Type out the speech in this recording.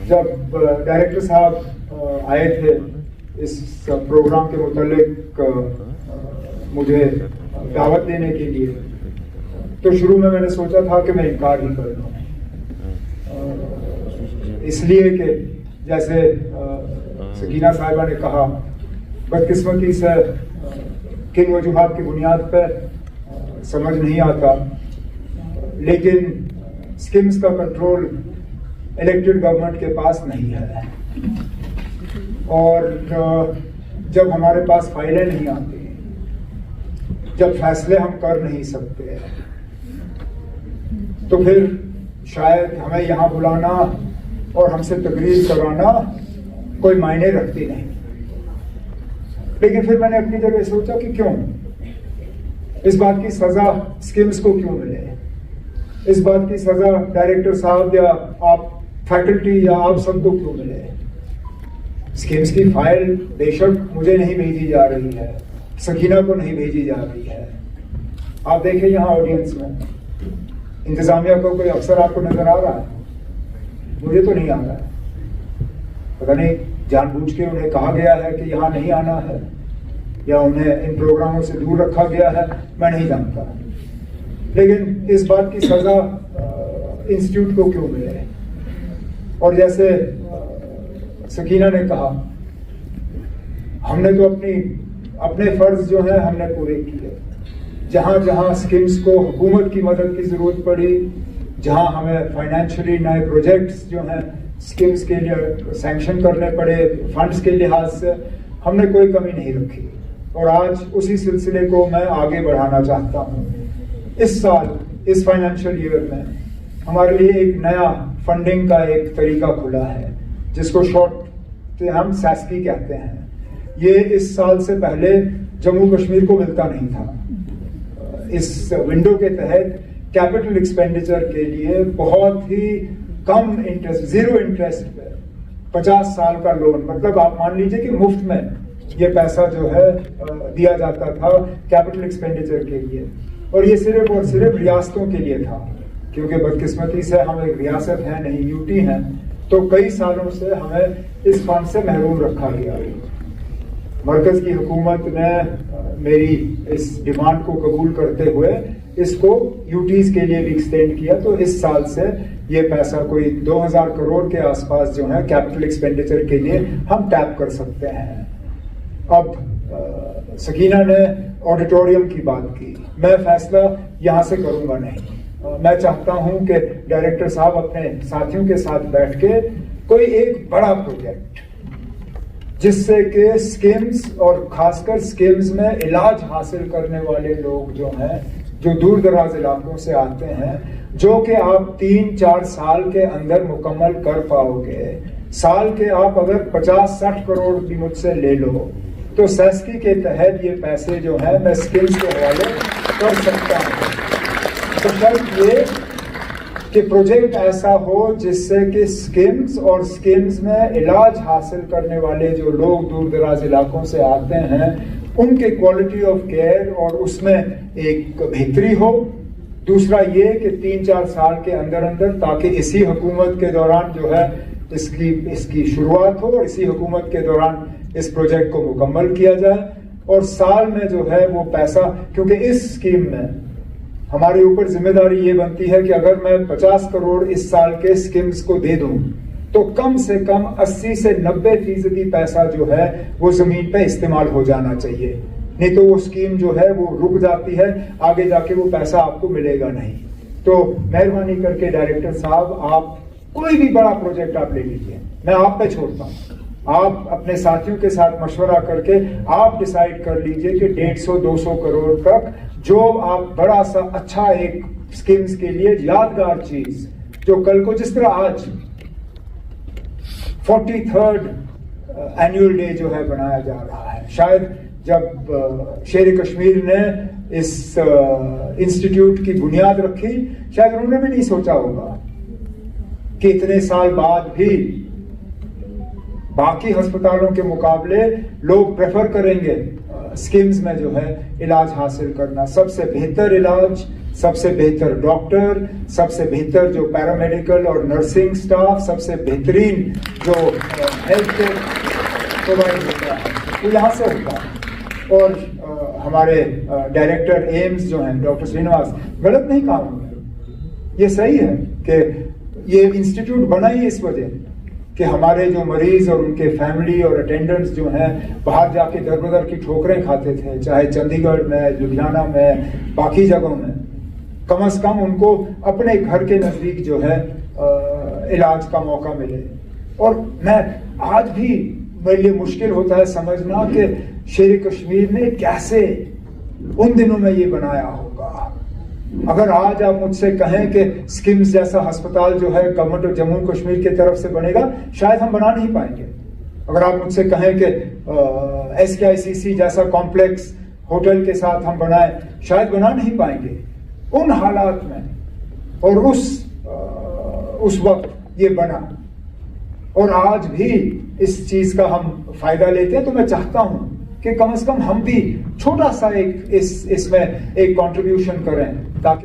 जब डायरेक्टर साहब आए थे इस प्रोग्राम के मुतालिक मुझे दावत देने के लिए, तो शुरू में मैंने सोचा था कि मैं इनकार ही कर दूं, इसलिए कि जैसे सकीना साहिबा ने कहा, बदकिस्मती से किन वजूहात की बुनियाद पर समझ नहीं आता, लेकिन स्कीम्स का कंट्रोल इलेक्टेड गवर्नमेंट के पास नहीं है, और जब हमारे पास फाइलें नहीं आती, जब फैसले हम कर नहीं सकते, तो फिर शायद हमें यहाँ बुलाना और हमसे तकरीर कराना कोई मायने रखती नहीं। लेकिन फिर मैंने अपनी जगह सोचा कि क्यों इस बात की सजा स्कीम्स को क्यों मिले, इस बात की सजा डायरेक्टर साहब या आप फैकल्टी या आप सबको क्यों मिले। स्कीम्स की फाइल बेशक मुझे नहीं भेजी जा रही है, सकीना को नहीं भेजी जा रही है। आप देखें यहाँ ऑडियंस में इंतजामिया को कोई अफसर आपको नजर आ रहा है? मुझे तो नहीं आ रहा है। पता नहीं जानबूझ के उन्हें कहा गया है कि यहाँ नहीं आना है, या उन्हें इन प्रोग्रामों से दूर रखा गया है, मैं नहीं जानता। लेकिन इस बात की सजा इंस्टीट्यूट को क्यों मिले। और जैसे सकीना ने कहा, हमने तो अपने फर्ज जो है हमने पूरे किए। जहां जहां स्कीम्स को हुकूमत की मदद की जरूरत पड़ी, जहां हमें फाइनेंशियली नए प्रोजेक्ट्स जो हैं स्कीम्स के लिए सैंक्शन करने पड़े फंड्स के लिहाज से, हमने कोई कमी नहीं रखी। और आज उसी सिलसिले को मैं आगे बढ़ाना चाहता हूँ। इस साल, इस फाइनेंशियल ईयर में हमारे लिए एक नया फंडिंग का एक तरीका खुला है, जिसको शॉर्ट से हम सैस्की कहते हैं। ये इस साल से पहले जम्मू कश्मीर को मिलता नहीं था। इस विंडो के तहत कैपिटल एक्सपेंडिचर के लिए बहुत ही कम इंटरेस्ट, 0 इंटरेस्ट पे 50 साल का लोन, मतलब आप मान लीजिए कि मुफ्त में ये पैसा जो है दिया जाता था कैपिटल एक्सपेंडिचर के लिए। और ये सिर्फ और सिर्फ रियासतों के लिए था, क्योंकि बदकिस्मती से हम एक रियासत हैं नहीं, यूटी हैं, तो कई सालों से हमें इस फंड से महरूम रखा गया। मरकज की हुकूमत ने मेरी इस डिमांड को कबूल करते हुए इसको यूटीज के लिए भी एक्सटेंड किया। तो इस साल से ये पैसा कोई 2000 करोड़ के आसपास जो है कैपिटल एक्सपेंडिचर के लिए हम टैप कर सकते हैं। अब सकीना ने ऑडिटोरियम की बात की, मैं फैसला यहाँ से करूँगा नहीं। मैं चाहता हूँ कि डायरेक्टर साहब अपने साथियों के साथ बैठ के कोई एक बड़ा प्रोजेक्ट, जिससे कि स्कीम्स और खासकर स्कीम्स में इलाज हासिल करने वाले लोग जो हैं, जो दूर दराज इलाकों से आते हैं, जो कि आप 3-4 साल के अंदर मुकम्मल कर पाओगे। साल के आप अगर 50-60 करोड़ भी मुझसे ले लो, तो सैस्की के तहत ये पैसे जो हैं मैं स्कीम्स के हवाले कर सकता हूँ। तो शर्त ये कि प्रोजेक्ट ऐसा हो जिससे कि स्कीम्स और स्कीम्स में इलाज हासिल करने वाले जो लोग दूर दराज इलाकों से आते हैं, उनके क्वालिटी ऑफ केयर और उसमें एक बेहतरी हो। दूसरा ये कि 3-4 साल के अंदर अंदर, ताकि इसी हुकूमत के दौरान जो है इसकी शुरुआत हो और इसी हुकूमत के दौरान इस प्रोजेक्ट को मुकम्मल किया जाए। और साल में जो है वो पैसा, क्योंकि इस स्कीम में हमारे ऊपर जिम्मेदारी ये बनती है कि अगर मैं 50 करोड़ इस साल के स्कीम्स को दे दूं, तो कम से कम 80 से 90% पैसा जो है वो जमीन पे इस्तेमाल हो जाना चाहिए। नहीं तो वो स्कीम जो है वो रुक जाती है, आगे जाके वो पैसा आपको मिलेगा नहीं। तो मेहरबानी करके डायरेक्टर साहब, आप कोई भी बड़ा प्रोजेक्ट आप ले लीजिए, मैं आप पे छोड़ता हूँ। आप अपने साथियों के साथ मशवरा करके आप डिसाइड कर लीजिए कि 150-200 करोड़ तक जो आप बड़ा सा अच्छा एक स्कीम्स के लिए यादगार चीज, जो कल को जिस तरह आज 43rd एनुअल डे जो है बनाया जा रहा है, शायद जब शेर कश्मीर ने इस इंस्टीट्यूट की बुनियाद रखी, शायद उन्होंने भी नहीं सोचा होगा कि इतने साल बाद भी बाकी अस्पतालों के मुकाबले लोग प्रेफर करेंगे स्कीम्स में जो है इलाज हासिल करना। सबसे बेहतर इलाज, सबसे बेहतर डॉक्टर, सबसे बेहतर जो पैरामेडिकल और नर्सिंग स्टाफ, सबसे बेहतरीन जो हेल्थ केयर प्रोवाइड होता है वो यहाँ से होता है। और हमारे डायरेक्टर एम्स जो हैं डॉक्टर श्रीनिवास गलत नहीं कहा उन्होंने, ये सही है कि ये इंस्टीट्यूट बना ही इस वजह कि हमारे जो मरीज और उनके फैमिली और अटेंडेंट्स जो हैं बाहर जाके दर बदर की ठोकरें खाते थे, चाहे चंडीगढ़ में, लुधियाना में, बाकी जगहों में, कम से कम उनको अपने घर के नज़दीक जो है इलाज का मौका मिले। और मैं आज भी मेरे लिए मुश्किल होता है समझना कि शेर कश्मीर ने कैसे उन दिनों में ये बनाया होगा। अगर आज आप मुझसे कहें कि स्किम्स जैसा अस्पताल जो है गवर्नमेंट ऑफ जम्मू कश्मीर की तरफ से बनेगा, शायद हम बना नहीं पाएंगे। अगर आप मुझसे कहें कि SKICC जैसा कॉम्प्लेक्स होटल के साथ हम बनाएं, शायद बना नहीं पाएंगे उन हालात में। और उस वक्त ये बना और आज भी इस चीज का हम फायदा लेते हैं। तो मैं चाहता हूं कि कम से कम हम भी छोटा सा इसमें एक कंट्रीब्यूशन करें ताकि